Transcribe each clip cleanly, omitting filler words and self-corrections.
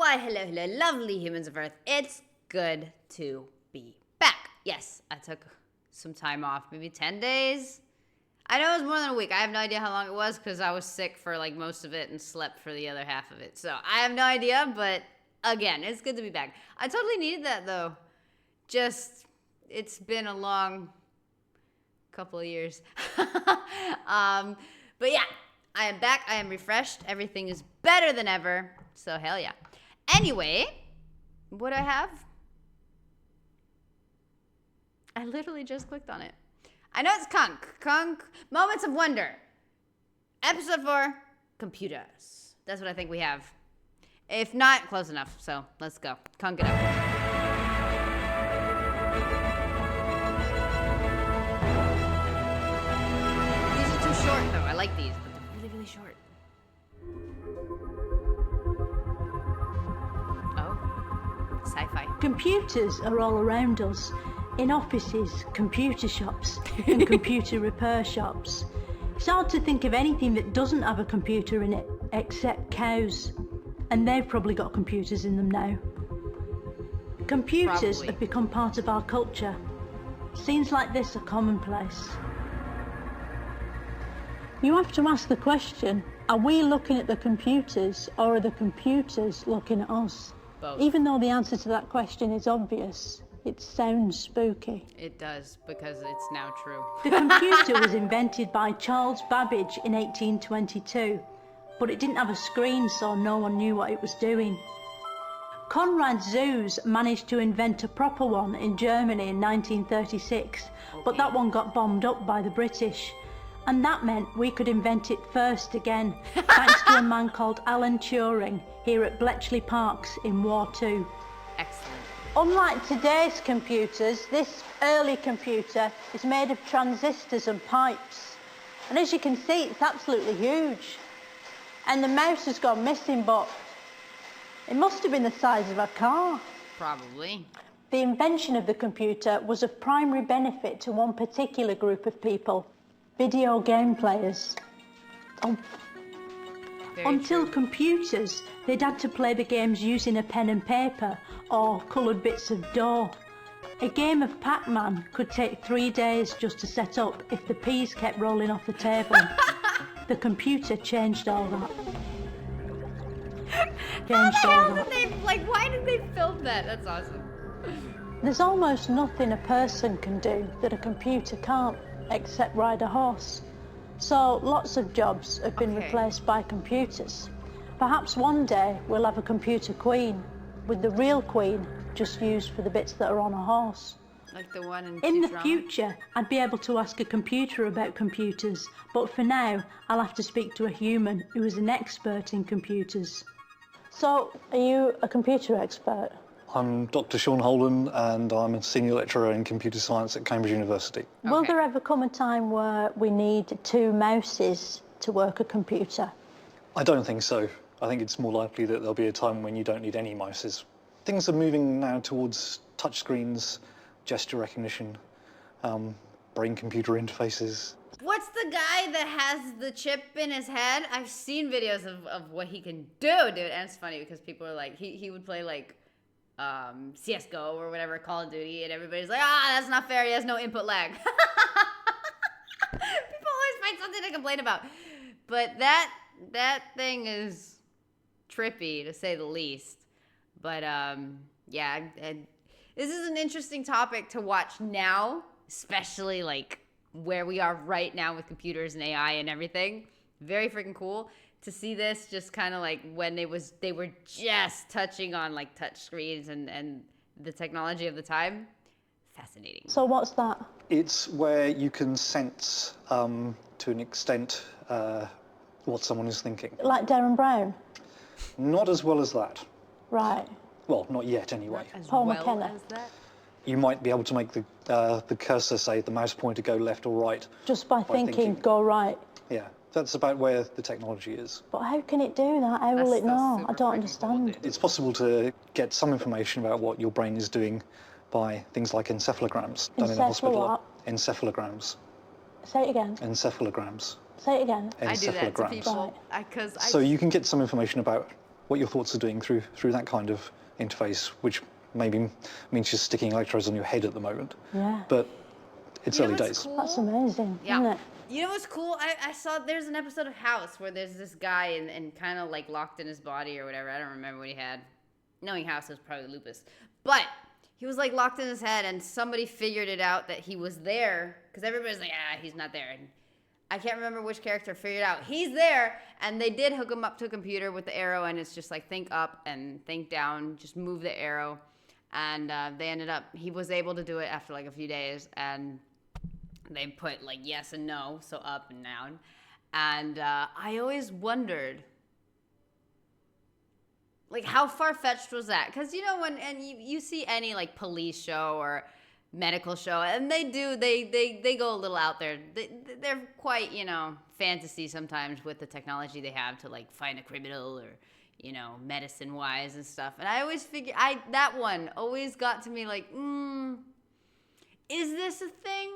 Why, hello, lovely humans of Earth. It's good to be back. Yes, I took some time off, maybe 10 days. I know it was more than a week. I have no idea how long it was because I was sick for like most of it and slept for the other half of it. So I have no idea, but again, it's good to be back. I totally needed that though. Just, it's been a long couple of years. But yeah, I am back. I am refreshed. Everything is better than ever. So hell yeah. Anyway, what do I have? I literally just clicked on it. I know it's Kunk. Moments of Wonder. Episode 4, computers. That's what I think we have. If not, close enough. So let's go. Kunk it up. These are too short, though. I like these, but they're really, really short. Oh, sci-fi. Computers are all around us. In offices, computer shops, and computer repair shops. It's hard to think of anything that doesn't have a computer in it, except cows. And they've probably got computers in them now. Computers have become part of our culture. Scenes like this are commonplace. You have to ask the question, are we looking at the computers, or are the computers looking at us? Both. Even though the answer to that question is obvious, it sounds spooky. It does, because it's now true. The computer was invented by Charles Babbage in 1822, but it didn't have a screen, so no one knew what it was doing. Konrad Zuse managed to invent a proper one in Germany in 1936, but that one got bombed up by the British. And that meant we could invent it first again, thanks to a man called Alan Turing here at Bletchley Parks in War II. Excellent. Unlike today's computers, this early computer is made of transistors and pipes. And as you can see, it's absolutely huge. And the mouse has gone missing, but it must have been the size of a car. Probably. The invention of the computer was of primary benefit to one particular group of people, video game players. Until computers, they'd had to play the games using a pen and paper or coloured bits of dough. A game of Pac-Man could take 3 days just to set up if the peas kept rolling off the table. The computer changed all that. Why did they film that? That's awesome. There's almost nothing a person can do that a computer can't, except ride a horse. So lots of jobs have been replaced by computers. Perhaps one day we'll have a computer queen, with the real queen just used for the bits that are on a horse. Like the one in the future, I'd be able to ask a computer about computers, but for now, I'll have to speak to a human who is an expert in computers. So, are you a computer expert? I'm Dr. Sean Holden, and I'm a senior lecturer in computer science at Cambridge University. Will there ever come a time where we need 2 mouses to work a computer? I don't think so. I think it's more likely that there'll be a time when you don't need any mouses. Things are moving now towards touchscreens, gesture recognition, brain-computer interfaces. What's the guy that has the chip in his head? I've seen videos of what he can do, dude. And it's funny because people are like, he would play like CSGO or whatever, Call of Duty, and everybody's like, that's not fair, he has no input lag. People always find something to complain about. But that thing is trippy, to say the least. But yeah, this is an interesting topic to watch now, especially like where we are right now with computers and AI and everything. Very freaking cool to see this, just kind of like when they were just touching on like touch screens and the technology of the time. Fascinating. So what's that? It's where you can sense to an extent what someone is thinking. Like Darren Brown? Not as well as that. Right. Well, not yet anyway. Paul McKenna. You might be able to make the cursor, say, the mouse pointer go left or right. Just by thinking, go right. Yeah, that's about where the technology is. But how can it do that? How will it know? I don't understand. It's possible to get some information about what your brain is doing by things like encephalograms done in a hospital. Encephalograms. Say it again. Encephalograms. Say it again. I do that to people. So you can get some information about what your thoughts are doing through that kind of interface, which maybe means you're sticking electrodes on your head at the moment. Yeah. But it's early days. Cool? That's amazing, isn't it? You know what's cool? I saw there's an episode of House where there's this guy and kind of like locked in his body or whatever. I don't remember what he had. Knowing House, it was probably lupus. But he was like locked in his head, and somebody figured it out that he was there, because everybody's like, he's not there. And I can't remember which character figured out he's there, and they did hook him up to a computer with the arrow, and it's just like think up and think down, just move the arrow. And they ended up, he was able to do it after like a few days, and they put like yes and no, so up and down. And I always wondered, like, how far-fetched was that? Because, you know, when you see any, like, police show or medical show, and they go a little out there. They're quite, you know, fantasy sometimes with the technology they have to, like, find a criminal or, you know, medicine-wise and stuff. And I always figure, that one always got to me like, is this a thing?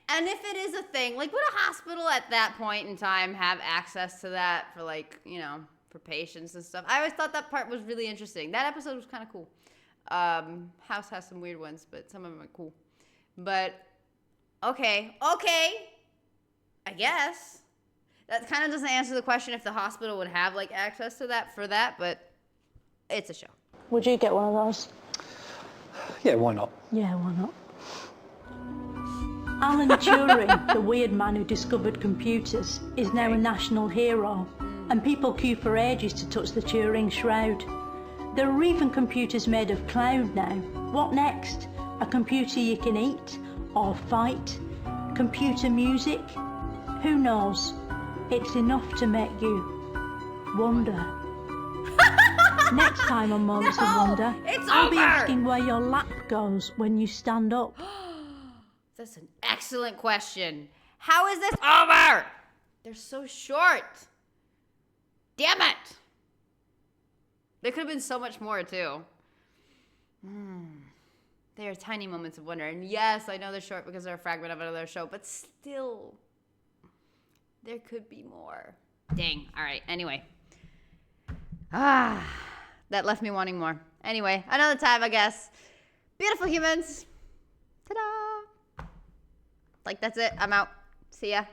And if it is a thing, like, would a hospital at that point in time have access to that for, like, you know, for patients and stuff? I always thought that part was really interesting. That episode was kind of cool. House has some weird ones, but some of them are cool. But, okay, I guess. That kind of doesn't answer the question if the hospital would have, like, access to that for that, but it's a show. Would you get one of those? Yeah, why not? Yeah, why not? Alan Turing, the weird man who discovered computers, is now a national hero, and people queue for ages to touch the Turing shroud. There are even computers made of cloud now. What next? A computer you can eat or fight? Computer music? Who knows? It's enough to make you wonder. Next time on Moments of Wonder, I'll be asking where your lap goes when you stand up. That's an excellent question. How is this over? They're so short. Damn it. There could have been so much more, too. They are tiny moments of wonder. And yes, I know they're short because they're a fragment of another show, but still, there could be more. Dang. All right. Anyway. That left me wanting more. Anyway, another time, I guess. Beautiful humans. Ta-da. Like, that's it. I'm out. See ya.